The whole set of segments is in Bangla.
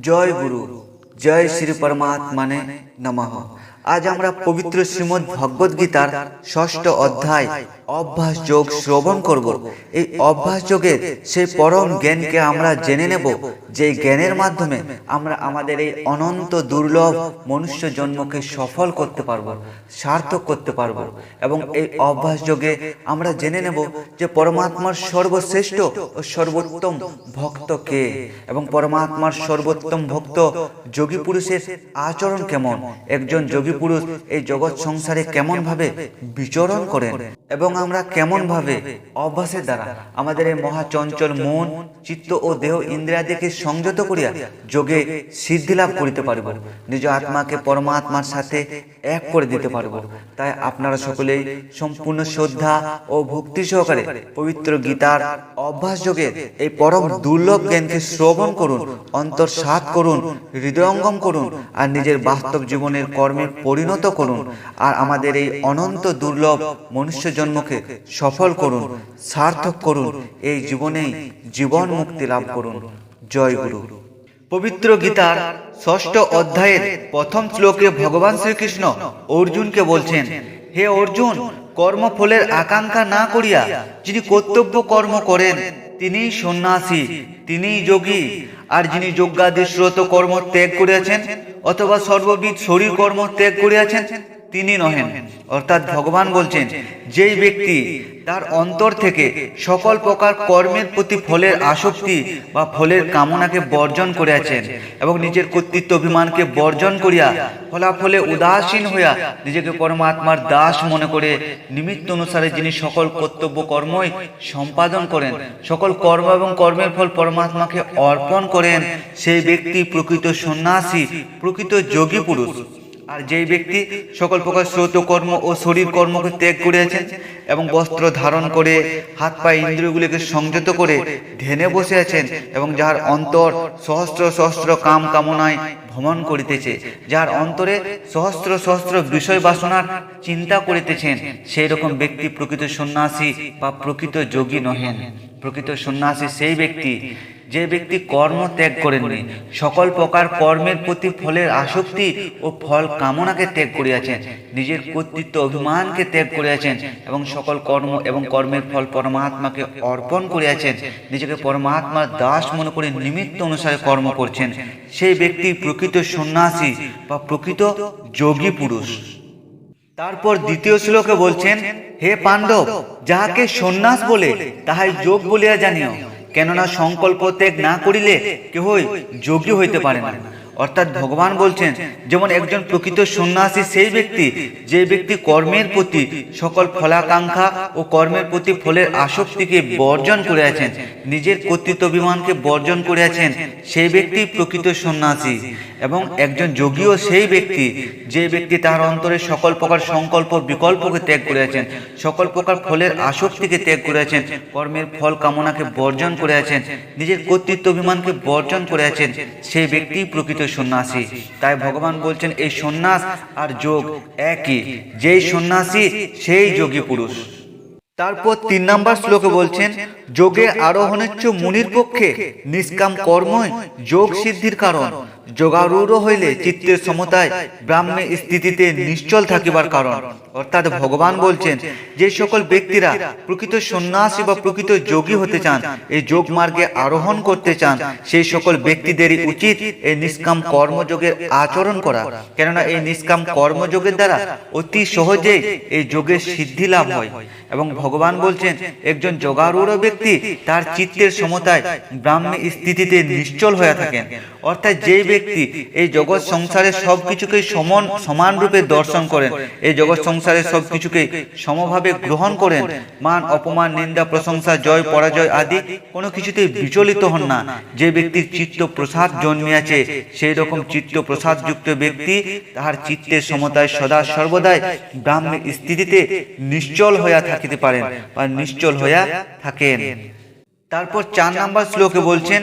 জয় গুরু, জয় শ্রী পরমাত্মানে নমঃ। আজ আমরা পবিত্র শ্রীমদ্ ভগবদ গীতার ষষ্ঠ অধ্যায় অভ্যাস যোগ শ্রবণ করব। এই অভ্যাস যোগের সেই পরম জ্ঞানকে আমরা জেনে নেব, যে জ্ঞানের মাধ্যমে আমরা আমাদের এই অনন্ত দুর্লভ মনুষ্য জন্মকে সফল করতে পারবো, সার্থক করতে পারবো। এবং এই অভ্যাস যোগে আমরা জেনে নেব যে পরমাত্মার সর্বশ্রেষ্ঠ ও সর্বোত্তম ভক্ত কে, এবং পরমাত্মার সর্বোত্তম ভক্ত যোগী পুরুষের আচরণ কেমন, একজন যোগী পুরুষ এই জগৎ সংসারে কেমন ভাবে বিচরণ করেন, এবং আমরা কেমন ভাবে অভ্যাসের দ্বারা আমাদের এই মহাচঞ্চল মন, চিত্ত ও দেহ ইন্দ্রিয়াদিকে সংযত করিয়া যোগে সিদ্ধি লাভ করিতে পারব, নিজ আত্মাকে পরমাত্মার সাথে এক করে দিতে পারব। তাই আপনারা সকলেই সম্পূর্ণ শ্রদ্ধা ও ভক্তি সহকারে পবিত্র গীতার অভ্যাস যোগের এই পরম দুর্লভ জ্ঞানকে শ্রবণ করুন, অন্তর্সাৎ করুন, হৃদয়ঙ্গম করুন, আর নিজের বাস্তব জীবনের কর্মে পরিণত করুন, আর আমাদের এই অনন্ত দুর্লভ মনুষ্য জন্মকে সফল করুন, সার্থক করুন, এই জীবনেই জীবন মুক্তি লাভ করুন। জয় গুরু। পবিত্র গীতার ষষ্ঠ অধ্যায়ের প্রথম শ্লোকে ভগবান শ্রীকৃষ্ণ অর্জুনকে বলছেন, হে অর্জুন, কর্মফলের আকাঙ্ক্ষা না করিয়া যিনি কর্তব্য কর্ম করেন তিনিই সন্ন্যাসী, তিনিই যোগী। আর যিনি যজ্ঞাদি শ্রোত কর্ম ত্যাগ করিয়াছেন অথবা সর্ববিধ শরীর কর্ম ত্যাগ করিয়াছেন তিনি নহেন। অর্থাৎ ভগবান বলছেন, যেই ব্যক্তি তার অন্তর থেকে সকল প্রকার কর্মের প্রতি ফলের আসক্তি বা ফলের কামনাকে বর্জন করিয়াছেন এবং নিজের কর্তৃত্ব অভিমানকে বর্জন করিয়া ফলাফলে উদাসীন হইয়া নিজেকে পরমাত্মার দাস মনে করে নিমিত্ত অনুসারে যিনি সকল কর্তব্য কর্মই সম্পাদন করেন, সকল কর্ম এবং কর্মের ফল পরমাত্মাকে অর্পণ করেন, সেই ব্যক্তি প্রকৃত সন্ন্যাসী, প্রকৃত যোগী পুরুষ। আর যেই ব্যক্তি সকল প্রকার শ্রৌত কর্ম ও শরীর কর্মকে ত্যাগ করিয়াছেন এবং বস্ত্র ধারণ করে হাত পায়ে ইন্দ্রিয়গুলিকে সংযত করে ধ্যানে বসে আছেন এবং যার অন্তর সহস্র সহস্র কাম কামনায় ভ্রমণ করিতেছে, যার অন্তরে সহস্র সহস্র বিষয় বাসনার চিন্তা করিতেছেন, সেই রকম ব্যক্তি প্রকৃত সন্ন্যাসী বা প্রকৃত যোগী নহেন। প্রকৃত সন্ন্যাসী সেই ব্যক্তি যে ব্যক্তি কর্ম ত্যাগ করেননি, সকল প্রকার কর্মের প্রতি ফলের আসক্তি ও ফল কামনাকে ত্যাগ করিয়াছেন, নিজের কর্তৃত্ব অভিমানকে ত্যাগ করিয়াছেন এবং সকল কর্ম এবং কর্মের ফল পরমাত্মাকে অর্পণ করিয়াছেন, নিজেকে পরমাত্মার দাস মনে করে নিমিত্ত অনুসারে কর্ম করছেন, সেই ব্যক্তি প্রকৃত সন্ন্যাসী বা প্রকৃত যোগী পুরুষ। তারপর দ্বিতীয় শ্লোকে বলছেন, হে পাণ্ডব, যাহাকে সন্ন্যাস বলে তাহাই যোগ বলিয়া জানিও, কেননা সংকল্প ত্যাগ না করিলে কেহই যোগী হইতে পারে না। অর্থাৎ ভগবান বলছেন, যেমন একজন প্রকৃত সন্ন্যাসী সেই ব্যক্তি যে ব্যক্তি কর্মের প্রতি সকল ফলাকাঙ্ক্ষা ও কর্মের প্রতি ফলের আসক্তিকে বর্জন করিয়াছেন, নিজের কর্তৃত্ব অভিমানকে বর্জন করিয়াছেন, সেই ব্যক্তি প্রকৃত সন্ন্যাসী। এবং একজন যোগীও সেই ব্যক্তি যে ব্যক্তি তার অন্তরে সকল প্রকার সংকল্প বিকল্পকে ত্যাগ করিয়াছেন, সকল প্রকার ফলের আসক্তিকে ত্যাগ করিয়াছেন, কর্মের ফল কামনাকে বর্জন করিয়াছেন, নিজের কর্তৃত্ব অভিমানকে বর্জন করিয়াছেন, সেই ব্যক্তি প্রকৃত সন্ন্যাসী। তাই ভগবান বলছেন, এই সন্ন্যাস আর যোগ একই, যেই সন্ন্যাসী সেই যোগী পুরুষ। তারপর 3 নম্বর শ্লোকে বলছেন, যোগে আরোহণেচ্ছ মুনির পক্ষে নিষ্কাম কর্মই যোগ সিদ্ধির কারণ, যোগারূঢ় হইলে চিত্তের সমতায় ব্রাহ্মে স্থিতিতে নিশ্চল থাকিবার কারণ। অর্থাৎ ভগবান বলছেন, যে সকল ব্যক্তিরা প্রকৃত সন্ন্যাসী বা প্রকৃত যোগী হতে চান, এই যোগ মার্গে আরোহণ করতে চান, সেই সকল ব্যক্তিদেরই উচিত এই নিষ্কাম কর্মযোগের আচরণ করা, কেননা এই নিষ্কাম কর্মযোগের দ্বারা অতি সহজেই এই যোগের সিদ্ধি লাভ হয়। এবং ভগবান বলছেন, একজন যোগারূঢ় ব্যক্তি তার চিত্তের সমতায় ব্রাহ্মে স্থিতিতে নিশ্চল হয়ে থাকেন। অর্থাৎ যেই ব্যক্তি এই জগৎ সংসারের সবকিছুকে সমান রূপে দর্শন করেন, এই জগৎ সংসারের সবকিছুকে সমভাবে গ্রহণ করেন, মান অপমান নিন্দা প্রশংসা জয় পরাজয় আদি কোনো কিছুতেই বিচলিত হন না, যে ব্যক্তির চিত্ত প্রসাদ জন্মিয়াছে, সেই রকম চিত্ত প্রসাদ যুক্ত ব্যক্তি তাহার চিত্তের সমতায় সদা সর্বদাই ব্রাহ্মে স্থিতিতে নিশ্চল হইয়া থাকিতে পারেন বা নিশ্চল হইয়া থাকেন। তারপর 4 নম্বর শ্লোকে বলছেন,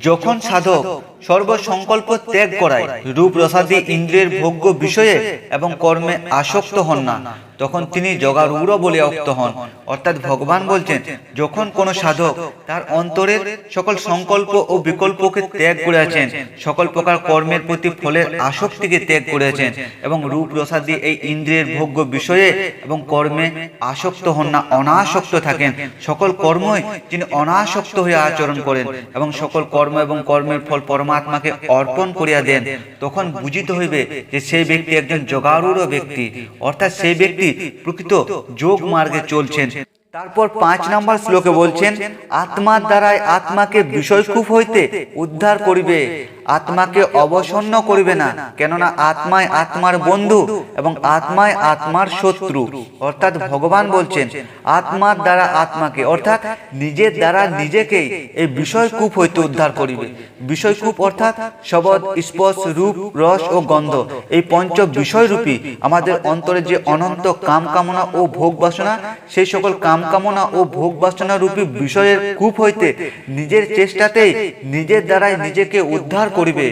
যখন সাধক সর্বসংকল্প ত্যাগ করায়, রূপ রসাদি ইন্দ্রিয়ের ভোগ্য বিষয়ে এবং কর্মে আসক্ত হন না, তখন তিনি জগারূঢ় বলে উক্ত হন। অর্থাৎ ভগবান বলছেন, যখন কোনো সাধক তার অন্তরের সকল সংকল্প ও বিকল্পকে ত্যাগ করেছেন, সকল প্রকার কর্মের প্রতি ফলের আসক্তিকে ত্যাগ করেছেন এবং রূপ রসাদি এই ইন্দ্রিয়ের ভোগ্য বিষয়ে এবং কর্মে আসক্ত হন না, অনাসক্ত থাকেন, সকল কর্মই তিনি অনাসক্ত হয়ে আচরণ করেন এবং সকল কর্ম এবং কর্মের ফল পরমাত্মাকে অর্পণ করিয়া দেন, তখন বুঝিত হইবে যে সেই ব্যক্তি একজন জগারূঢ় ব্যক্তি, অর্থাৎ সেই ব্যক্তি প্রকৃত যোগ মার্গে চলছেন। তারপর 5 নম্বর শ্লোকে বলছেন, আত্মার দ্বারাই আত্মাকে বিষয়কূপ হইতে উদ্ধার করিবে, আত্মাকে অবসন্ন করিবে না, কেননা আত্মায় আত্মার বন্ধু এবং আত্মায় আত্মার শত্রু। অর্থাৎ ভগবান বলছেন, আত্মার দ্বারা আত্মাকে অর্থাৎ নিজের দ্বারা নিজেকেই এই বিষয়কূপ হইতে উদ্ধার করিবে। বিষয়কূপ অর্থাৎ শব্দ, স্পর্শ, রূপ, রস ও গন্ধ, এই পঞ্চ বিষয়রূপী আমাদের অন্তরে যে অনন্ত কাম কামনা ও ভোগ বাসনা, সেই সকল কাম কামনা ও ভোগ বাসনা রূপী বিষয়ের কূপ হইতে নিজের চেষ্টাতেই নিজের দ্বারাই নিজেকে উদ্ধার করিবে,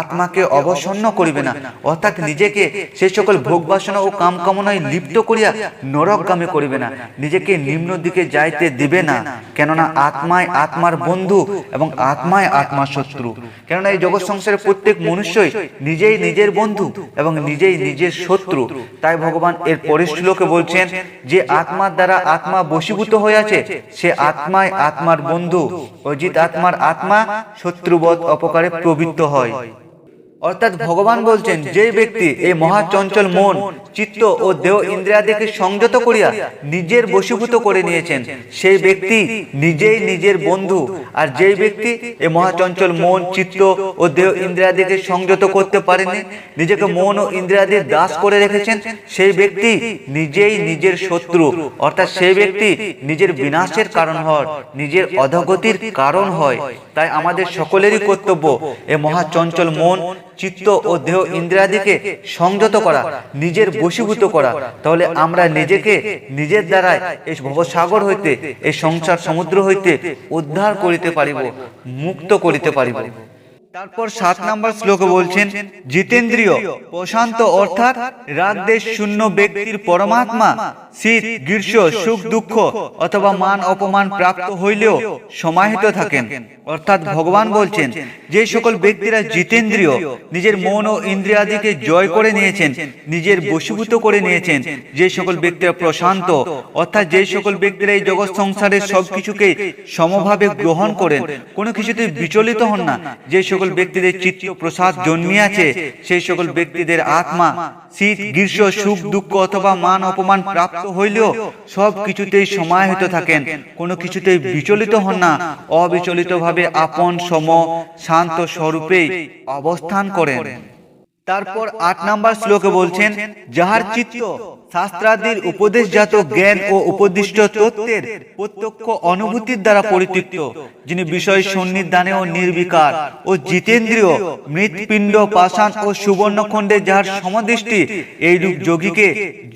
আত্মাকে অবসন্ন করিবে না, অর্থাৎ নিজেকে সেই সকল ভোগ বাসনা ও কাম কামনায় লিপ্ত করিয়া নরকগামী করিবে না, নিজেকে নিম্ন দিকে যাইতে দিবে না, কেননা আত্মায় আত্মার বন্ধু এবং আত্মায় আত্মার শত্রু। কেননা এই জগৎ সংসারের প্রত্যেক মনুষ্যই নিজেই নিজের বন্ধু এবং নিজেই নিজের শত্রু। তাই ভগবান এর পরের শ্লোকে বলছেন, যে আত্মার দ্বারা আত্মা বশীভূত হইয়াছে, সে আত্মায় আত্মার বন্ধু, অজিত আত্মার আত্মা শত্রুবৎ অপকারে প্রবৃত্ত হয়। অর্থাৎ ভগবান বলছেন, যে ব্যক্তি এই মহাচঞ্চল মন, চিত্ত ও দেহ ইন্দ্রিয়াদিকে সংযত করিয়া নিজের বশীভূত করে নিয়েছেন, সেই ব্যক্তি নিজেই নিজের বন্ধু। আর যেই ব্যক্তি এই মহাচঞ্চল মন, চিত্ত ও দেহ ইন্দ্রিয়াদিকে সংযত করতে পারেনি, নিজেকে মন ও ইন্দ্রিয়াদির দাস করে রেখেছেন, সেই ব্যক্তি নিজেই নিজের শত্রু। অর্থাৎ সেই ব্যক্তি নিজের বিনাশের কারণ হয়, নিজের অধগতির কারণ হয়। তাই আমাদের সকলেরই কর্তব্য এই মহাচঞ্চল মন, চিত্ত ও দেহ ইন্দ্রিয়াদিকে সংযত করা, নিজের বশীভূত করা। তাহলে আমরা নিজেকে নিজের দ্বারাই এই ভবসাগর হইতে, এই সংসার সমুদ্র হইতে উদ্ধার করিতে পারিব, মুক্ত করিতে পারিব। তারপর 7 নম্বর শ্লোকে বলছেন, জিতেন্দ্রিয় প্রশান্ত অর্থাৎ রাগ দেশ শূন্য ব্যক্তির পরমাত্মা শীত, গ্রীষ্ম, সুখ দুঃখ অথবা মান অপমান প্রাপ্ত হইলেও সমাহিত থাকেন। অর্থাৎ ভগবান বলছেন, যে সকল ব্যক্তিরা জিতেন্দ্রিয়, নিজের মন ও ইন্দ্রিয়াদিকে জয় করে নিয়েছেন, নিজের বশীভূত করে নিয়েছেন, যে সকল ব্যক্তিরা প্রশান্ত অর্থাৎ যে সকল ব্যক্তিরা এই জগৎ সংসারের সবকিছুকে সমভাবে গ্রহণ করেন, কোনো কিছুতে বিচলিত হন না, যে সকল ব্যক্তিদের চিত্ত প্রসাদ জন্মিয়াছে, সেই সকল ব্যক্তিদের আত্মা শীত, গ্রীষ্ম, সুখ দুঃখ অথবা মান অপমান প্রাপ্ত হইলেও সব কিছুতেই সমাহিত থাকেন, কোনো কিছুতেই বিচলিত হন না, অবিচলিত ভাবে আপন সম শান্ত স্বরূপেই অবস্থান করেন। তারপর 8 নম্বর শ্লোকে বলছেন, যাহার চিত্ত শাস্ত্রাদির উপদেশজাত জ্ঞান ও উপদিষ্ট তত্ত্বের প্রত্যক্ষ অনুভূতির দ্বারা পরিতৃপ্ত, যিনি বিষয় সন্নিধানেও নির্বিকার ও জিতেন্দ্রীয়, মৃৎপিণ্ড, পাষাণ ও সুবর্ণখণ্ডে যাহার সমদৃষ্টি, এইরূপ যোগীকে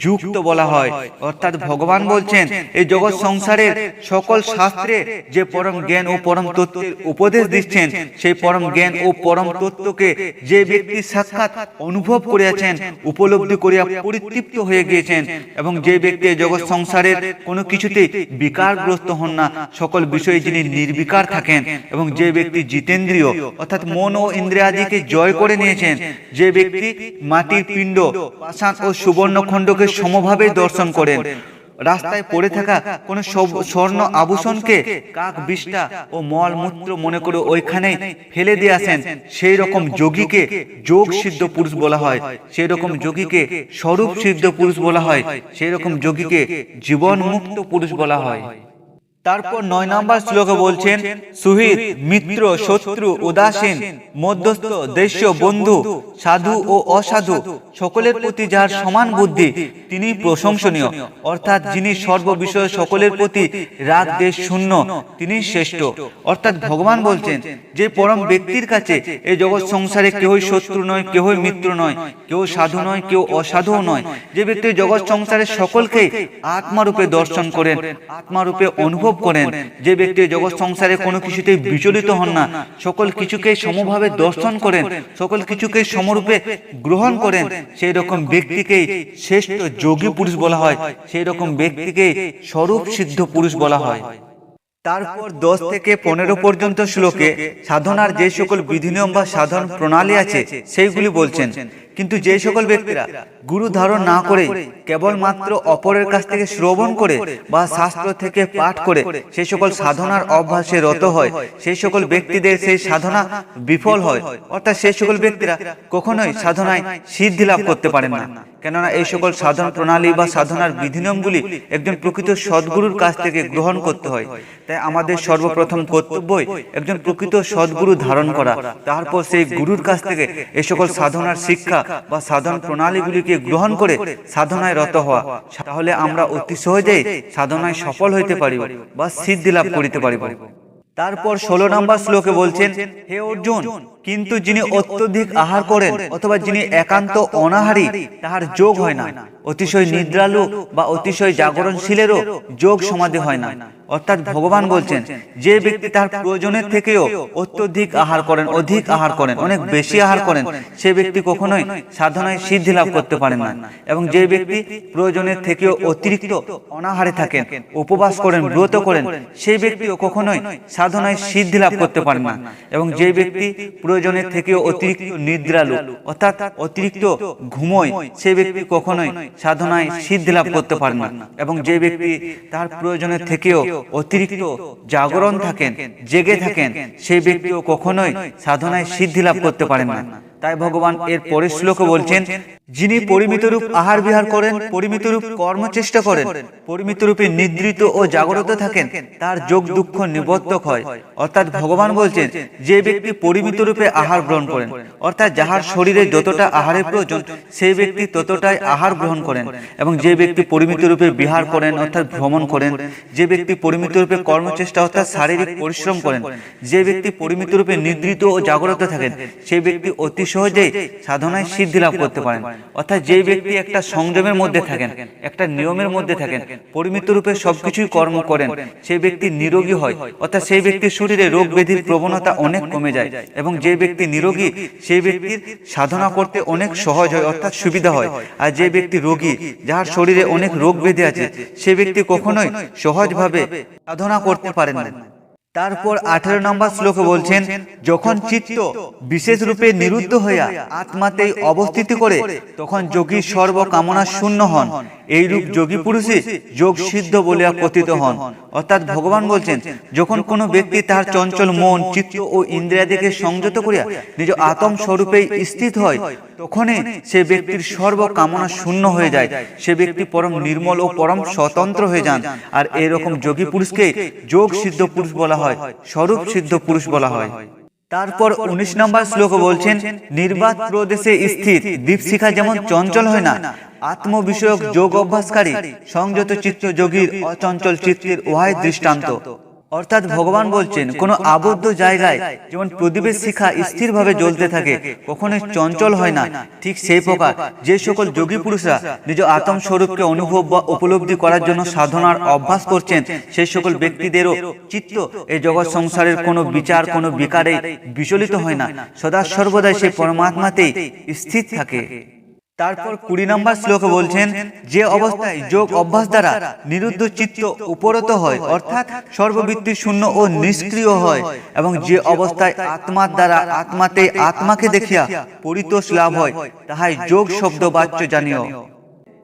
যুক্ত বলা হয়। অর্থাৎ ভগবান বলছেন, এই জগৎ সংসারের সকল শাস্ত্রে যে পরম জ্ঞান ও পরম তত্ত্বের উপদেশ দিচ্ছেন, সেই পরম জ্ঞান ও পরম তত্ত্বকে যে ব্যক্তি সাক্ষাৎ অনুভব করিয়াছেন, উপলব্ধি করিয়া পরিতৃপ্ত হয়ে গিয়েছেন, এবং যে ব্যক্তি জগৎ সংসারের কোনো কিছুতে বিকারগ্রস্ত হন না, সকল বিষয়ে যিনি নির্বিকার থাকেন, এবং যে ব্যক্তি জিতেন্দ্রীয় অর্থাৎ মন ও ইন্দ্রিয়াদিকে জয় করে নিয়েছেন, যে ব্যক্তি মাটির পিণ্ড, পাষাণ ও সুবর্ণখণ্ডকে সমভাবে দর্শন করেন, রাস্তায় পড়ে থাকা কোন স্বর্ণ আভূষণকে কাক বিষ্ঠা ও মল মূত্র মনে করে ওইখানে ফেলে দিয়ে আসেন, সেই রকম যোগীকে যোগ সিদ্ধ পুরুষ বলা হয়, সেই রকম যোগীকে স্বরূপ সিদ্ধ পুরুষ বলা হয়, সেই রকম যোগীকে জীবন মুক্ত পুরুষ বলা হয়। তারপর 9 নম্বর শ্লোকে বলছেন, সুহৃদ, মিত্র, শত্রু, উদাসীন, মধ্যস্থ, দেশ্য, বন্ধু, সাধু ও অসাধু সকলের প্রতি যার সমান বুদ্ধি, তিনি প্রশংসনীয়। অর্থাৎ যিনি সর্ববিষয়ে সকলের প্রতি রাগ দেশ শূন্য, তিনি শ্রেষ্ঠ। অর্থাৎ ভগবান বলছেন, যে পরম ব্যক্তির কাছে এই জগৎ সংসারে কেউই শত্রু নয়, কেউই মিত্র নয়, কেউ সাধু নয়, কেউ অসাধুও নয়, যে ব্যক্তি জগৎ সংসারের সকলকে আত্মারূপে দর্শন করেন, আত্মারূপে অনুভব অনুভব করেন, যে ব্যক্তি জগৎ সংসারে কোনো কিছুতেই বিচলিত হন না, সকল কিছুকে সমভাবে দর্শন করেন, সকল কিছুকে সমরূপে গ্রহণ করেন, সেই রকম ব্যক্তিকেই শ্রেষ্ঠ যোগী পুরুষ বলা হয়, সেই রকম ব্যক্তিকেই স্বরূপ সিদ্ধ পুরুষ বলা হয়। তারপর 10 থেকে 15 পর্যন্ত শ্লোকে সাধনার যে সকল বিধিনিয়ম বা সাধন প্রণালী আছে সেইগুলি বলছেন। কিন্তু যে সকল ব্যক্তিরা গুরু ধারণ না করে কেবলমাত্র অপরের কাছ থেকে শ্রবণ করে বা শাস্ত্র থেকে পাঠ করে সেই সকল সাধনার অভ্যাসে রত হয়, সেই সকল ব্যক্তিদের সেই সাধনা বিফল হয়, অর্থাৎ সেই সকল ব্যক্তিরা কখনোই সাধনায় সিদ্ধি লাভ করতে পারেন না। কেননা এই সকল সাধন প্রণালী বা সাধনার বিধিনিয়মগুলি একজন প্রকৃত সদ্গুরুর কাছ থেকে গ্রহণ করতে হয়। তাই আমাদের সর্বপ্রথম কর্তব্যই একজন প্রকৃত সদ্গুরু ধারণ করা, তারপর সেই গুরুর কাছ থেকে এই সকল সাধনার শিক্ষা বা সাধন প্রণালীগুলিকে গ্রহণ করে সাধনায় রত হওয়া। তাহলে আমরা অতি সহজেই সাধনায় সফল হইতে পারিব বা সিদ্ধি লাভ করিতে পারিব। তারপর 16 নম্বর শ্লোকে বলছেন, হে অর্জুন, কিন্তু যিনি অত্যধিক আহার করেন অথবা যিনি একান্ত অনাহারী তাহার যোগ হয় না, অতিশয় নিদ্রালু বা অতিশয় জাগরণশীলেরও যোগ সমাধি হয় না। অর্থাৎ ভগবান বলছেন, যে ব্যক্তি তার প্রয়োজনের থেকেও অত্যধিক আহার করেন, অধিক আহার করেন, অনেক বেশি আহার করেন, সে ব্যক্তি কখনোই সাধনায় সিদ্ধি লাভ করতে পারেন না। এবং যে ব্যক্তি প্রয়োজনের থেকেও অতিরিক্ত অনাহারে থাকেন, উপবাস করেন, ব্রত করেন, সেই ব্যক্তিও কখনোই সাধনায় সিদ্ধি লাভ করতে পারেন না। এবং যে ব্যক্তি প্রয়োজনের থেকেও অতিরিক্ত নিদ্রালু অর্থাৎ অতিরিক্ত ঘুমোয়, সে ব্যক্তি কখনোই সাধনায় সিদ্ধি লাভ করতে পারেন না। এবং যে ব্যক্তি তার প্রয়োজনের থেকেও অতিরিক্ত জাগরণ থাকেন, জেগে থাকেন, সেই ব্যক্তিও কখনোই সাধনায় সিদ্ধি লাভ করতে পারেন না। তাই ভগবান এর পরের শ্লোকে বলছেন, যিনি পরিমিত রূপ আহার বিহার করেন, পরিমিত রূপ কর্মচেষ্টা করেন, পরিমিত রূপে নিদ্রিত ও জাগ্রত থাকেন, তার যোগ দুঃখ নিবর্তক হয়। অর্থাৎ ভগবান বলছেন, যে ব্যক্তি পরিমিত রূপে আহার গ্রহণ করেন, অর্থাৎ যাহার শরীরে যতটা আহারের প্রয়োজন সেই ব্যক্তি ততটাই আহার গ্রহণ করেন। এবং যে ব্যক্তি পরিমিত রূপে বিহার করেন অর্থাৎ ভ্রমণ করেন, যে ব্যক্তি পরিমিত রূপে কর্মচেষ্টা অর্থাৎ শারীরিক পরিশ্রম করেন, যে ব্যক্তি পরিমিত রূপে নিদ্রিত ও জাগ্রত থাকেন, সেই ব্যক্তি অতি সহজেই সাধনায় সিদ্ধি লাভ করতে পারেন। অর্থাৎ যে ব্যক্তি একটা সংযমের মধ্যে থাকেন, একটা নিয়মের মধ্যে থাকেন, পরিমিত রূপে সবকিছুই কর্ম করেন, সেই ব্যক্তি নিরোগী হয়। অর্থাৎ সেই ব্যক্তির শরীরে রোগ ব্যাধির প্রবণতা অনেক কমে যায়। এবং যে ব্যক্তি নিরোগী সেই ব্যক্তির সাধনা করতে অনেক সহজ হয় অর্থাৎ সুবিধা হয়। আর যে ব্যক্তি রোগী, যার শরীরে অনেক রোগ ব্যাধি আছে, সে ব্যক্তি কখনোই সহজভাবে সাধনা করতে পারেন না। তারপর 18 নম্বর শ্লোকে বলছেন, যখন চিত্ত বিশেষ রূপে নিরুদ্ধ হইয়া আত্মাতেই অবস্থিতি করে তখন যোগী সর্ব কামনা শূন্য হন, এইরূপ যোগী পুরুষই যোগ সিদ্ধ বলিয়া কথিত হন। অর্থাৎ ভগবান বলছেন, যখন কোনো ব্যক্তি তার চঞ্চল মন, চিত্ত ও ইন্দ্রিয়াদিকে সংযত করিয়া নিজ আত্ম স্বরূপেই স্থিত হয়, তখনই সে ব্যক্তির সর্ব কামনা শূন্য হয়ে যায়, সে ব্যক্তি পরম নির্মল ও পরম স্বতন্ত্র হয়ে যান। আর এরকম যোগী পুরুষকে যোগ সিদ্ধ পুরুষ বলা হয়, স্বরূপ সিদ্ধ পুরুষ বলা হয়। তারপর 19 নম্বর শ্লোকে বলছেন, নির্বাত প্রদেশে স্থির দীপশিখা যেমন চঞ্চল হয় না, আত্ম বিষয়ক যোগ অভ্যাসকারী সংযত চিত্ত যোগীর অচঞ্চল চিত্তের উহাই দৃষ্টান্ত। অর্থাৎ ভগবান বলছেন, কোনো আবদ্ধ জায়গায় যেমন প্রদীপের শিখা স্থিরভাবে জ্বলতে থাকে, কখনোই চঞ্চল হয় না, ঠিক সেই প্রকার যে সকল যোগী পুরুষরা নিজ আত্ম স্বরূপকে অনুভব বা উপলব্ধি করার জন্য সাধনার অভ্যাস করছেন, সেই সকল ব্যক্তিদেরও চিত্ত এই জগৎ সংসারের কোনো বিচার, কোনো বিকারে বিচলিত হয় না, সদা সর্বদাই সে পরমাত্মাতেই স্থির থাকে। তারপর 20 নম্বর শ্লোকে বলছেন, যে অবস্থায় যোগ অভ্যাস দ্বারা নিরুদ্ধ চিত্ত উপরত হয় অর্থাৎ সর্ববৃত্তি শূন্য ও নিষ্ক্রিয় হয়, এবং যে অবস্থায় আত্মার দ্বারা আত্মাতে আত্মাকে দেখিয়া পরিতোষ লাভ হয়, তাহাই যোগ শব্দ বাচ্য জানিও।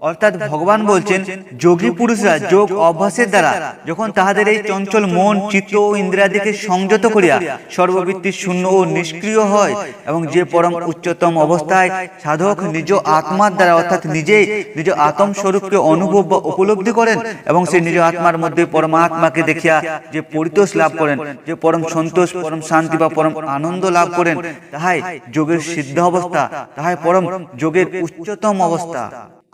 অর্থাৎ ভগবান বলছেন, যোগী পুরুষরা যোগ অভ্যাসের দ্বারা যখন তাহাদের এই চঞ্চল মন, চিত্ত ও ইন্দ্রিয়াদিকে সংযত করিয়া সর্ববৃত্তি শূন্য ও নিষ্ক্রিয় হয়, এবং যে পরম উচ্চতম অবস্থায় সাধক নিজ আত্মার দ্বারা অর্থাৎ নিজেই নিজ আত্ম স্বরূপকে অনুভব বা উপলব্ধি করেন, এবং সেই নিজ আত্মার মধ্যে পরমাত্মাকে দেখিয়া যে পরিতোষ লাভ করেন, যে পরম সন্তোষ, পরম শান্তি বা পরম আনন্দ লাভ করেন, তাহাই যোগের সিদ্ধ অবস্থা, তাহাই পরম যোগের উচ্চতম অবস্থা।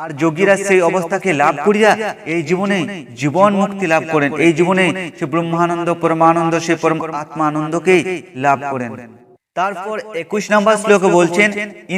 আর যোগীরা সেই অবস্থাকে লাভ করিয়া এই জীবনে জীবন মুক্তি লাভ করেন, এই জীবনে সে ব্রহ্মানন্দ, পরমানন্দ, সে পরম আত্মানন্দকেই লাভ করেন। তারপর 21 নম্বর শ্লোকে বলছেন,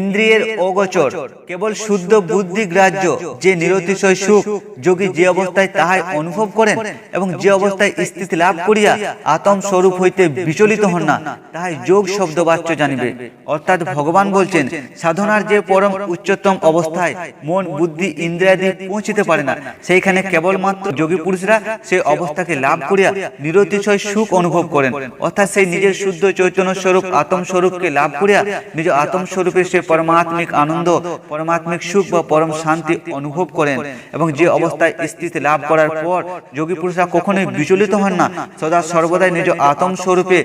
ইন্দ্রিয়ের অগোচর কেবল শুদ্ধ বুদ্ধি গ্রাহ্য যে নিরতিশয় সুখ যোগী যে অবস্থায় তাহাই অনুভব করেন এবং যে অবস্থায় স্থিতি লাভ করিয়া আত্ম স্বরূপ হইতে বিচলিত হন না, তাহাই যোগ শব্দ বাচ্য জানিবে। অর্থাৎ ভগবান বলছেন, সাধনার যে পরম উচ্চতম অবস্থায় মন বুদ্ধি ইন্দ্রিয়াদি পৌঁছিতে পারে না, সেইখানে কেবলমাত্র যোগী পুরুষরা সেই অবস্থাকে লাভ করিয়া নিরতিশয় সুখ অনুভব করেন। অর্থাৎ সেই নিজের শুদ্ধ চৈতন্য স্বরূপ আত্ম স্বরূপকে লাভ করিয়া নিজ আত্ম স্বরূপে সে পরমাত্মিক আনন্দ পরমাত্মিক সুখ বা পরম শান্তি অনুভব করেন। এবং যে অবস্থায় স্থিতি লাভ করার পর যোগী পুরুষরা কখনোই বিচলিত হন না, সদা সর্বদাই নিজ আত্ম স্বরূপে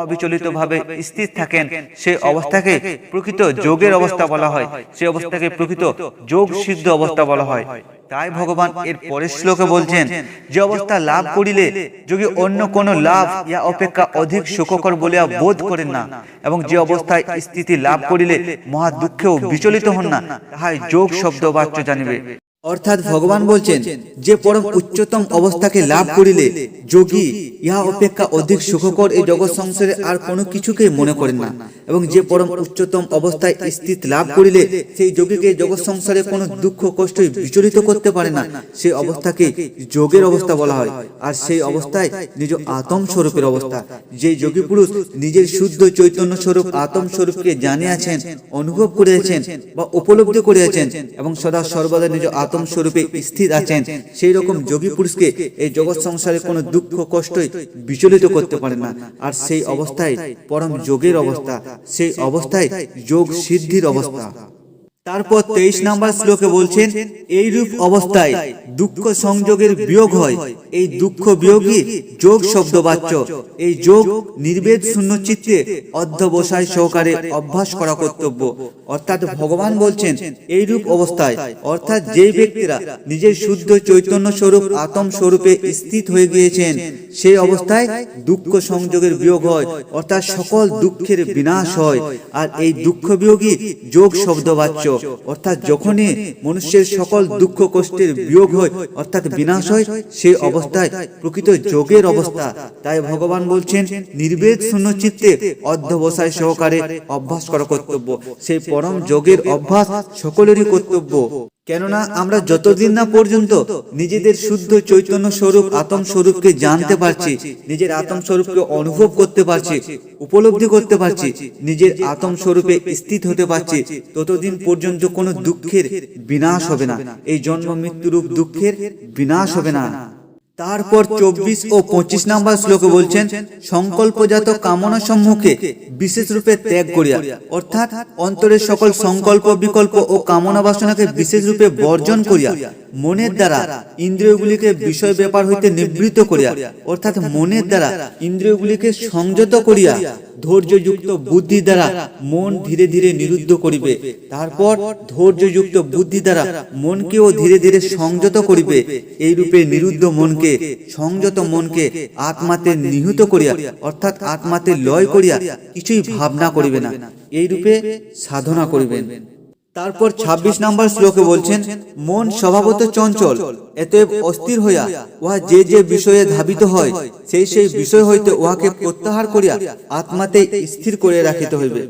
অবিচলিত ভাবে স্থির থাকেন, সেই অবস্থাকে প্রকৃত যোগের অবস্থা বলা হয়, সেই অবস্থাকে প্রকৃত যোগ সিদ্ধ অবস্থা বলা হয়। তাই ভগবান এর পরের শ্লোকে বলছেন, যে অবস্থা লাভ করিলে যোগী অন্য কোন লাভ ইয়া অপেক্ষা অধিক সুখকর বলিয়া বোধ করেন না, এবং যে অবস্থায় স্থিতি লাভ করিলে মহা দুঃখেও বিচলিত হন না, তাহাই যোগ শব্দ বাচ্য জানিবে। অর্থাৎ ভগবান বলছেন, যে পরম উচ্চতম অবস্থাকে লাভ করিলে যোগী ইহা অপেক্ষা অধিক সুখকর এই জগৎ সংসারে আর কোনো কিছুকেই মনে করেন না, এবং যে পরম উচ্চতম অবস্থায় স্থিত লাভ করিলে সেই যোগীকে জগৎ সংসারে কোনো দুঃখ কষ্টই বিচলিত করতে পারে না, সেই অবস্থাকে যোগের অবস্থা বলা হয়। আর সেই অবস্থায় নিজ আত্ম স্বরূপের অবস্থা, যে যোগী পুরুষ নিজের শুদ্ধ চৈতন্য স্বরূপ আত্ম স্বরূপকে জানিয়াছেন, অনুভব করিয়াছেন বা উপলব্ধি করিয়াছেন এবং সদা সর্বদা নিজ আত্ম স্বরূপে স্থির আছেন, সেই রকম যোগী পুরুষকে এই জগৎ সংসারে কোনো দুঃখ কষ্টই বিচলিত করতে পারে না। আর সেই অবস্থায় পরম যোগের অবস্থা, সেই অবস্থায় যোগ সিদ্ধির অবস্থা। তারপর 23 নম্বর শ্লোকে বলছেন, এই রূপ অবস্থায় দুঃখ সংযোগের বিয়োগ হয়, এই দুঃখ বিয়োগী যোগ শব্দ বাচ্য। এই যোগ নির্বেদ শূন্য চিত্তে অধ্যবসায় সহকারে অভ্যাস করা কর্তব্য। অর্থাৎ ভগবান বলছেন, এই রূপ অবস্থায় অর্থাৎ যেই ব্যক্তিরা নিজের শুদ্ধ চৈতন্য স্বরূপ আত্ম স্বরূপে স্থিত হয়ে গিয়েছেন, সেই অবস্থায় দুঃখ সংযোগের বিয়োগ হয়, অর্থাৎ সকল দুঃখের বিনাশ হয়। আর এই দুঃখ বিয়োগী যোগ শব্দ বাচ্য, অর্থাৎ যখনই মনুষ্যের সকল দুঃখ কষ্টের বিয়োগ হয় অর্থাৎ বিনাশ হয়, সেই অবস্থায় প্রকৃত যোগের অবস্থা। তাই ভগবান বলছেন, নির্বেদ শূন্য চিত্তে অধ্যবসায় সহকারে অভ্যাস করা কর্তব্য। সেই পরম যোগের অভ্যাস সকলেরই কর্তব্য। কেননা আমরা যতদিন না পর্যন্ত নিজেদের শুদ্ধ চৈতন্য স্বরূপ আত্ম স্বরূপকে জানতে পারছি, নিজের আত্ম স্বরূপকে অনুভব করতে পারছি, উপলব্ধি করতে পারছি, নিজের আত্ম স্বরূপে স্থিত হতে পারছি, ততদিন পর্যন্ত কোনো দুঃখের বিনাশ হবে না, এই জন্ম মৃত্যুরূপ দুঃখের বিনাশ হবে না। তারপর 24 ও 25 নম্বর শ্লোকে বলছেন, সংকল্পজাত কামনা সম্মুখে বিশেষ রূপে ত্যাগ করিয়া, অর্থাৎ অন্তরের সকল সংকল্প বিকল্প ও কামনা বাসনাকে বিশেষ রূপে বর্জন করিয়া মনের দ্বারা ইন্দ্রিয়গুলিকে বিষয় ব্যাপার হইতে নিবৃত্ত করিয়া, অর্থাৎ মনের দ্বারা ইন্দ্রিয়গুলিকে সংযত করিয়া ধৈর্যযুক্ত বুদ্ধি দ্বারা মন ধীরে ধীরে নিরুদ্ধ করিবে। তারপর ধৈর্যযুক্ত বুদ্ধি দ্বারা মনকেও ধীরে ধীরে সংযত করিবে। এই রূপে নিরুদ্ধ মনকে সংযত মনকে আত্মাতে নিহিত করিয়া, অর্থাৎ আত্মাতে লয় করিয়া কিছুই ভাবনা করিবে না, এই রূপে সাধনা করিবেন। তারপর 26 নম্বর শ্লোকে বলছেন, মন স্বভাবত চঞ্চল, এতএব অস্থির হইয়া উহা যে যে বিষয়ে ধাবিত হয় সেই সেই বিষয় হইতে উহাকে প্রত্যাহার করিয়া আত্মাতে স্থির করে রাখিতে হইবে।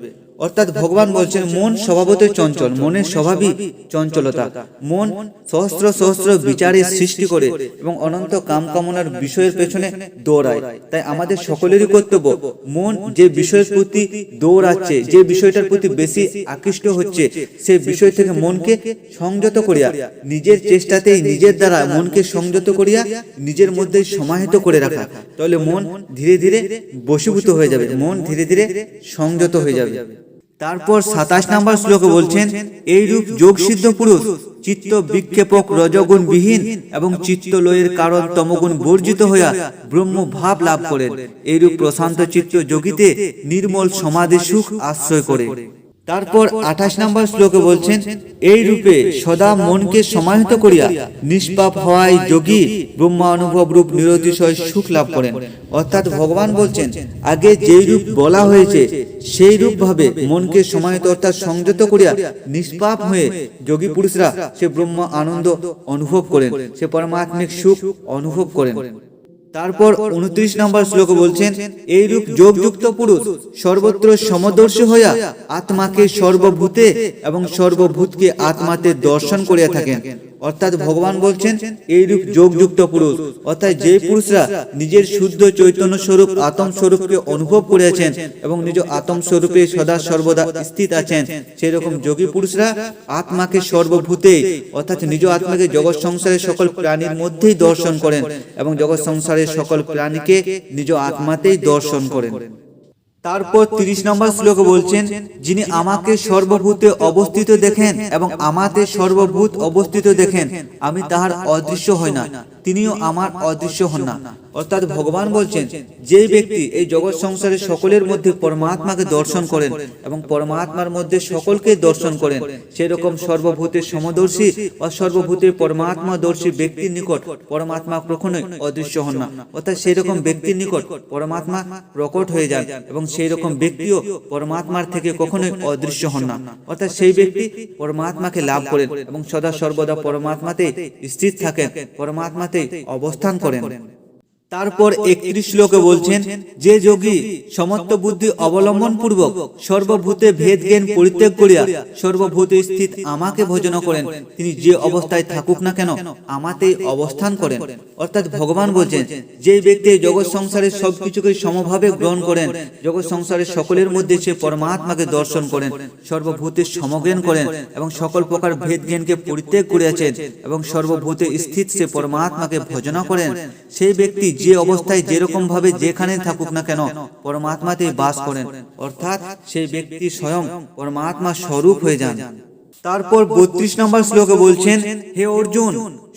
অর্থাৎ ভগবান বলছেন, মন স্বভাবতই চঞ্চল, মনের স্বভাবই চঞ্চলতা। মন সহস্র সহস্র বিচারের সৃষ্টি করে এবং অনন্ত কাম কামনার বিষয়ের পেছনে দৌড়ায়। তাই আমাদের সকলেরই কর্তব্য, মন যে বিষয়ের প্রতি দৌড়াচ্ছে, যে বিষয়টার প্রতি বেশি আকৃষ্ট হচ্ছে, সেই বিষয় থেকে মনকে সংযত করিয়া নিজের চেষ্টাতেই নিজের দ্বারা মনকে সংযত করিয়া নিজের মধ্যে সমাহিত করে রাখা, তাহলে মন ধীরে ধীরে বশীভূত হয়ে যাবে, মন ধীরে ধীরে সংযত হয়ে যাবে। তারপর 27 নম্বর শ্লোকে বলছেন, এই রূপ যোগ সিদ্ধ পুরুষ চিত্ত বিক্ষেপক রজগুণ বিহীন এবং চিত্ত লয়ের কারণ তমগুণ বর্জিত হইয়া ব্রহ্ম ভাব লাভ করেন। এইরূপ প্রশান্ত চিত্ত যোগীতে নির্মল সমাধি সুখ আশ্রয় করে। তারপর 28 নম্বর শ্লোকে বলছেন, এই রূপে সদা মনকে সমাহিত করিয়া নিষ্পাপ হওয়ায় যোগী ব্রহ্মানুভব রূপ নিরতিশয় সুখ লাভ করেন। অর্থাৎ ভগবান বলছেন, আগে যেই রূপ বলা হয়েছে সেই রূপ ভাবে মনকে সমাহিত অর্থাৎ সংযত করিয়া নিষ্পাপ হয়ে যোগী পুরুষরা সে ব্রহ্ম আনন্দ অনুভব করেন, সে পরমাত্মিক সুখ অনুভব করেন। তারপর 29 নম্বর শ্লোকে বলছেন, এইরূপ যোগযুক্ত পুরুষ সর্বত্র সমদর্শী হইয়া আত্মাকে সর্বভূতে এবং সর্বভূতকে আত্মাতে দর্শন করিয়া থাকেন। অর্থাৎ ভগবান বলছেন এইরূপ যোগযুক্ত পুরুষ, অর্থাৎ যে পুরুষরা নিজের শুদ্ধ চৈতন্য স্বরূপ আত্ম স্বরূপকে অনুভব করিয়াছেন এবং নিজ আত্ম স্বরূপে সদা সর্বদা স্থিত আছেন, সেই রকম যোগী পুরুষরা আত্মাকে সর্বভূতে অর্থাৎ নিজ আত্মাকে জগৎ সংসারের সকল প্রাণীর মধ্যেই দর্শন করেন এবং জগৎ সংসারের সকল প্রাণীকে নিজ আত্মাতেই দর্শন করেন। তারপর 30 নম্বর শ্লোকে বলছেন, যিনি আমাকে সর্বভূতে অবস্থিত দেখেন এবং আমাতে সর্বভূত অবস্থিত দেখেন, আমি তাহার অদৃশ্য হই না, তিনিও আমার অদৃশ্য হন না। অর্থাৎ ভগবান বলছেন, যে ব্যক্তি এই জগৎ সংসারের সকলের মধ্যে পরমাত্মাকে দর্শন করেন এবং পরমাত্মার মধ্যে সকলকে দর্শন করেন, সেই রকম সর্বভূতের সমদর্শী বা সর্বভূতের পরমাত্মাদর্শী ব্যক্তির নিকট পরমাত্মা কখনোই অদৃশ্য হন না। অর্থাৎ সেই রকম ব্যক্তির নিকট পরমাত্মা প্রকট হয়ে যান এবং সেই রকম ব্যক্তিও পরমাত্মার থেকে কখনোই অদৃশ্য হন না। অর্থাৎ সেই ব্যক্তি পরমাত্মাকে লাভ করেন এবং সদা সর্বদা পরমাত্মাতে স্থিত থাকেন, পরমাত্মাতে অবস্থান করেন। তারপর 31 শ্লোকে বলছেন, যে যোগী সমত্ব বুদ্ধি অবলম্বন পূর্বক সর্বভূতে ভেদ জ্ঞান পরিত্যাগ করিয়া সর্বভূতে স্থিত আমাকে ভজন করেন, তিনি যে অবস্থায় থাকুক না কেন আমাতেই অবস্থান করেন। অর্থাৎ ভগবান বলছেন, যে ব্যক্তি জগৎ সংসারের সবকিছুকে সমভাবে গ্রহণ করেন, জগৎ সংসারের সকলের মধ্যে সে পরমাত্মাকে দর্শন করেন, সর্বভূতে সমজ্ঞান করেন এবং সকল প্রকার ভেদ জ্ঞানকে পরিত্যাগ করিয়াছেন এবং সর্বভূতে স্থিত সে পরমাত্মাকে ভজনা করেন, সেই ব্যক্তি যে অবস্থায় যেরকম ভাবে যেখানে থাকুক না কেন পরমাত্মাতেই বাস করেন। অর্থাৎ সেই ব্যক্তি স্বয়ং পরমাত্মা স্বরূপ হয়ে যান। তারপর 32 নম্বর শ্লোকে বলছেন, হে অর্জুন,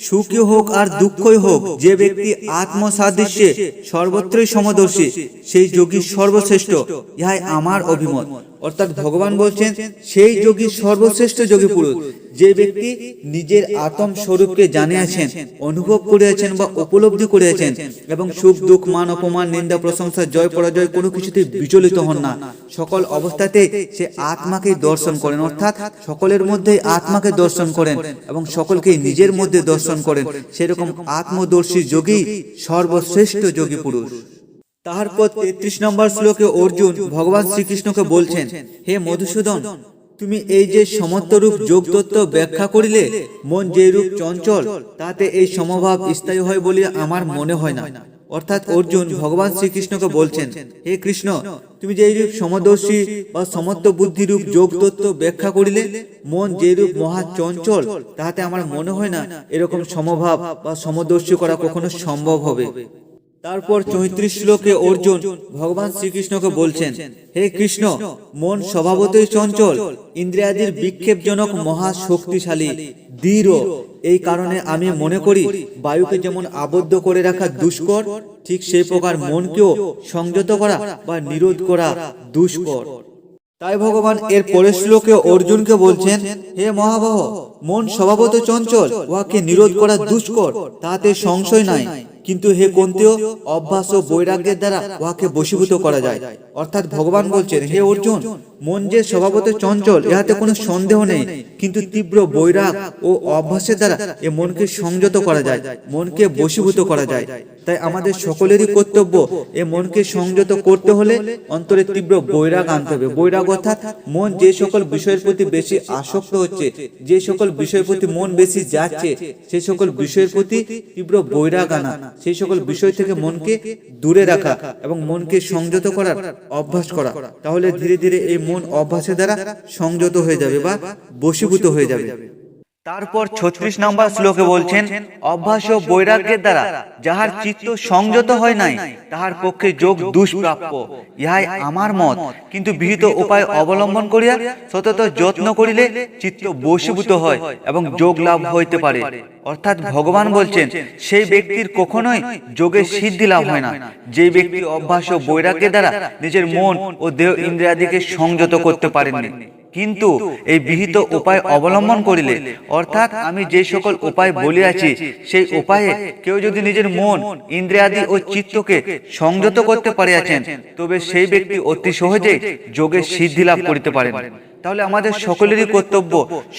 সুখী হোক আর দুঃখই হোক, যে ব্যক্তি আত্মসাদৃশ্যে সর্বত্রই সমদর্শী, সেই যোগী সর্বশ্রেষ্ঠ, ইহাই আমার অভিমত। অর্থাৎ ভগবান বলছেন, সেই যোগী সর্বশ্রেষ্ঠ যোগী পুরুষ, যে ব্যক্তি নিজের আত্ম স্বরূপকে জানিয়াছেন, অনুভব করিয়াছেন বা উপলব্ধি করিয়াছেন এবং সুখ দুঃখ মান অপমান নিন্দা প্রশংসা জয় পরাজয় কোনো কিছুতে বিচলিত হন না, সকল অবস্থাতে সে আত্মাকে দর্শন করেন। অর্থাৎ সকলের মধ্যেই আত্মাকে দর্শন করেন এবং সকলকে নিজের মধ্যে দর্শন করেন, সেরকম আত্মদর্শী যোগী সর্বশ্রেষ্ঠ যোগী পুরুষ। তারপর 33 নম্বর শ্লোকে অর্জুন ভগবান শ্রীকৃষ্ণকে বলছেন, হে মধুসূদন, তুমি এই যে সমত্বরূপ যোগ তত্ত্ব ব্যাখ্যা করিলে, মন যে রূপ চঞ্চল তাতে এই সমভাব স্থায়ী হয় বলিয়া আমার মনে হয় না। অর্থাৎ অর্জুন ভগবান শ্রীকৃষ্ণকে বলছেন, হে কৃষ্ণ, তুমি যে রূপ সমদর্শী বা সমত্ব বুদ্ধি রূপ যোগ তত্ত্ব ব্যাখ্যা করিলে, মন যে রূপ মহা চঞ্চল তাহাতে আমার মনে হয় না এরকম সমভাব বা সমদর্শী করা কখনো সম্ভব হবে। তারপর 34 শ্লোকে অর্জুন ভগবান শ্রীকৃষ্ণকে বলছেন, হে কৃষ্ণ, মন স্বভাবতই চঞ্চল, ইন্দ্রিয়াদির বিক্ষেপজনক মহা শক্তিশালী, দৃঢ়। এই কারণে আমি মনে করি বায়ুকে যেমন আবদ্ধ করে রাখা দুষ্কর, ঠিক সেই প্রকার মনকেও সংযত করা বা নিরোধ করা দুষ্কর। তাই ভগবান এর পরের শ্লোকে অর্জুনকে বলছেন, হে মহাবাহ, মন স্বভাবত চঞ্চল, উহাকে নিরোধ করা দুষ্কর, তাতে সংশয় নাই, কিন্তু হে কুন্তীয়, অভ্যাস ও বৈরাগ্যের দ্বারা উহাকে বশীভূত করা যায়। অর্থাৎ ভগবান বলছেন, হে অর্জুন, মন যে স্বভাবত চঞ্চল ইহাতে কোনো সন্দেহ নেই, কিন্তু তীব্র বৈরাগ ও অভ্যাসের দ্বারা এ মনকে সংযত করা যায়, মনকে বশীভূত করা যায়। তাই আমাদের সকলেরই কর্তব্য এ মনকে সংযত করতে হলে অন্তরে তীব্র বৈরাগ আনতে হবে। বৈরাগ অর্থাৎ মন যে সকল বিষয়ের প্রতি বেশি আসক্ত হচ্ছে, যে সকল বিষয়ের প্রতি মন বেশি যাচ্ছে, সেই সকল বিষয়ের প্রতি তীব্র বৈরাগ আনা, সেই সকল বিষয় থেকে মনকে দূরে রাখা এবং মনকে সংযত করার অভ্যাস করা। তাহলে ধীরে ধীরে এই মন অভ্যাসের দ্বারা সংযত হয়ে যাবে বা বশীভূত হয়ে যাবে। তারপর 36 নম্বর শ্লোকে বলছেন, অভ্যাস ও বৈরাগ্যের দ্বারা যাহার চিত্ত সংযত হয় নাই, তাহার পক্ষে যোগ দুষ্প্রাপ্য, ইহাই আমার মত। কিন্তু বিহিত উপায় অবলম্বন করিয়া সতত যত্ন করিলে চিত্ত বশীভূত হয় এবং যোগ লাভ হইতে পারে। অর্থাৎ ভগবান বলছেন, সেই ব্যক্তির কখনোই যোগের সিদ্ধি লাভ হয় না যে ব্যক্তি অভ্যাস ও বৈরাগ্যের দ্বারা নিজের মন ও দেহ ইন্দ্রিয়াদিকে সংযত করতে পারেননি। কিন্তু এই বিহিত উপায় অবলম্বন করিলে, অর্থাৎ আমি যে সকল উপায় বলিয়াছি সেই উপায়ে কেউ যদি নিজের মন ইন্দ্রিয়াদি ও চিত্তকে সংযত করতে পারিয়াছেন, তবে সেই ব্যক্তি অতি সহজে যোগের সিদ্ধি লাভ করিতে পারেন। তাহলে আমাদের সকলেরই কর্তব্য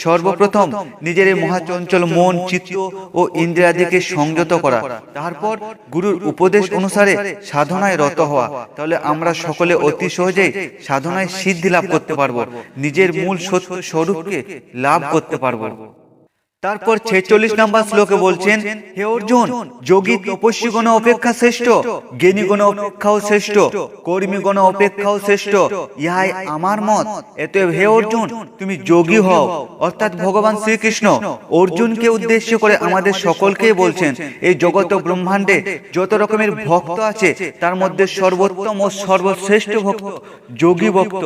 সর্বপ্রথম নিজের এই মহাচঞ্চল মন, চিত্ত ও ইন্দ্রিয়াদিকে সংযত করা, তারপর গুরুর উপদেশ অনুসারে সাধনায় রত হওয়া। তাহলে আমরা সকলে অতি সহজেই সাধনায় সিদ্ধি লাভ করতে পারবো, নিজের মূল সত্য স্বরূপকে লাভ করতে পারবো। তারপর 46 নম্বর শ্লোকে বলছেন, হে অর্জুন, যোগী তপস্বীগণ অপেক্ষা শ্রেষ্ঠ, জ্ঞানীগণ অপেক্ষাও শ্রেষ্ঠ, কর্মীগণ অপেক্ষাও শ্রেষ্ঠ, ইহাই আমার মত। এতএব হে অর্জুন, তুমি যোগী হও। অর্থাৎ ভগবান শ্রীকৃষ্ণ অর্জুনকে উদ্দেশ্য করে আমাদের সকলকেই বলছেন, এই জগৎ ব্রহ্মাণ্ডে যত রকমের ভক্ত আছে তার মধ্যে সর্বোত্তম ও সর্বশ্রেষ্ঠ ভক্ত যোগী ভক্ত।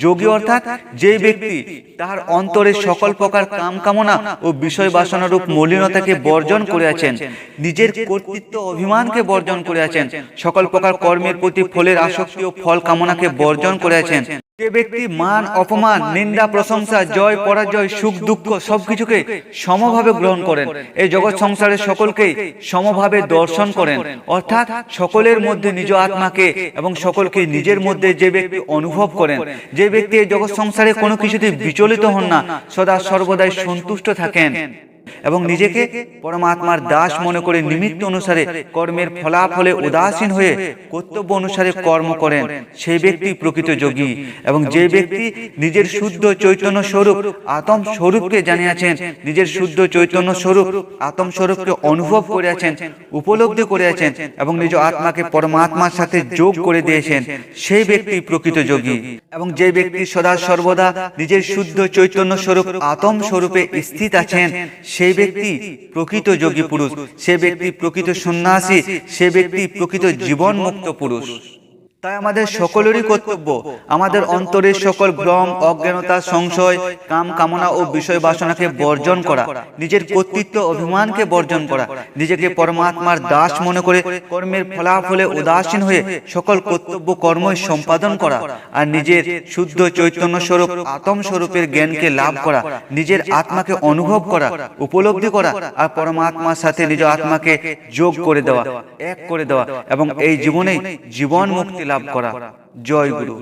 যোগী অর্থাৎ যে ব্যক্তি তার অন্তরে সকল প্রকার কাম কামনা ও বিষয় বাসনা রূপ মলিনতাকে বর্জন করে আছেন, নিজের কর্তৃত্ব অভিমানকে বর্জন করে আছেন, সকল প্রকার কর্মের প্রতি ফলের আসক্তি ও ফল কামনাকে বর্জন করে আছেন। যে ব্যক্তি মান অপমান, নিন্দা প্রশংসা, জয় পরাজয়, সুখ দুঃখ সবকিছুকে সমভাবে গ্রহণ করেন, এই জগৎ সংসারের সকলকেই সমভাবে দর্শন করেন, অর্থাৎ সকলের মধ্যে নিজ আত্মাকে এবং সকলকে নিজের মধ্যে যে ব্যক্তি অনুভব করেন, যে ব্যক্তি এই জগৎ সংসারে কোনো কিছুতে বিচলিত হন না, সদা সর্বদাই সন্তুষ্ট থাকেন এবং নিজেকে পরমাত্মার দাস মনে করে নিমিত্ত অনুসারে কর্মের ফলাফলে উদাসীন হয়ে কর্তব্য অনুসারে কর্ম করেন, সেই ব্যক্তি প্রকৃত যোগী। এবং যে ব্যক্তি নিজের শুদ্ধ চৈতন্য স্বরূপ আত্ম স্বরূপকে জানিয়াছেন, নিজের শুদ্ধ চৈতন্য স্বরূপ আত্ম স্বরূপকে অনুভব করে আছেন, উপলব্ধি করে আছেন এবং নিজ আত্মাকে পরমাত্মার সাথে যোগ করে দিয়েছেন, সেই ব্যক্তি প্রকৃত যোগী। এবং যে ব্যক্তি সদা সর্বদা নিজের শুদ্ধ চৈতন্য স্বরূপ আত্ম স্বরূপে স্থিত আছেন, সেই ব্যক্তি প্রকৃত যোগী পুরুষ, সে ব্যক্তি প্রকৃত সন্ন্যাসী, সে ব্যক্তি প্রকৃত জীবন মুক্ত পুরুষ। তাই আমাদের সকলেরই কর্তব্য আমাদের অন্তরের সকল ভ্রম, অজ্ঞানতা, সংশয়, কাম কামনা ও বিষয় বাসনাকে বর্জন করা, নিজের কর্তৃত্ব অভিমানকে বর্জন করা, নিজেকে পরমাত্মার দাস মনে করে কর্মের ফলাফলে উদাসীন হয়ে সকল কর্তব্য কর্মই সম্পাদন করা, আর নিজের শুদ্ধ চৈতন্য স্বরূপ আত্ম স্বরূপের জ্ঞানকে লাভ করা, নিজের আত্মাকে অনুভব করা, উপলব্ধি করা আর পরমাত্মার সাথে নিজ আত্মাকে যোগ করে দেওয়া, এক করে দেওয়া এবং এই জীবনেই জীবন মুক্তি লাভ করা। জয় গুরু।